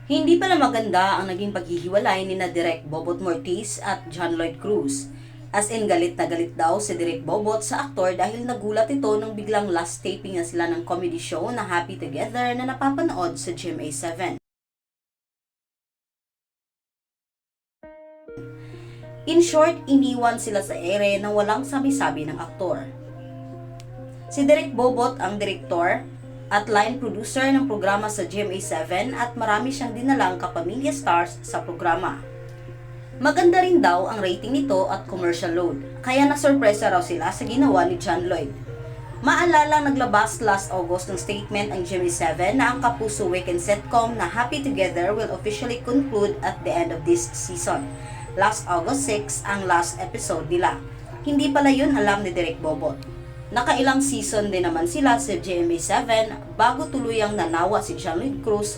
Hindi pala maganda ang naging paghihiwalay ni na Direk Bobot Mortiz at John Lloyd Cruz. As in galit na galit daw si Direk Bobot sa aktor dahil nagulat ito nung biglang last taping na sila ng comedy show na Happy Together na napapanood sa GMA7. In short, iniwan sila sa ere na walang sabi-sabi ng aktor. Si Direk Bobot ang direktor at line producer ng programa sa GMA7 at marami siyang dinalang kapamilya stars sa programa. Maganda rin daw ang rating nito at commercial load, kaya nasurpresa raw sila sa ginawa ni John Lloyd. Maalala naglabas last August ng statement ang GMA7 na ang Kapuso Weekend sitcom na Happy Together will officially conclude at the end of this season. Last August 6 ang last episode nila. Hindi pala yun alam ni Direk Bobot. Nakailang season din naman sila sa GMA7 bago tuluyang nanawa si John Lloyd Cruz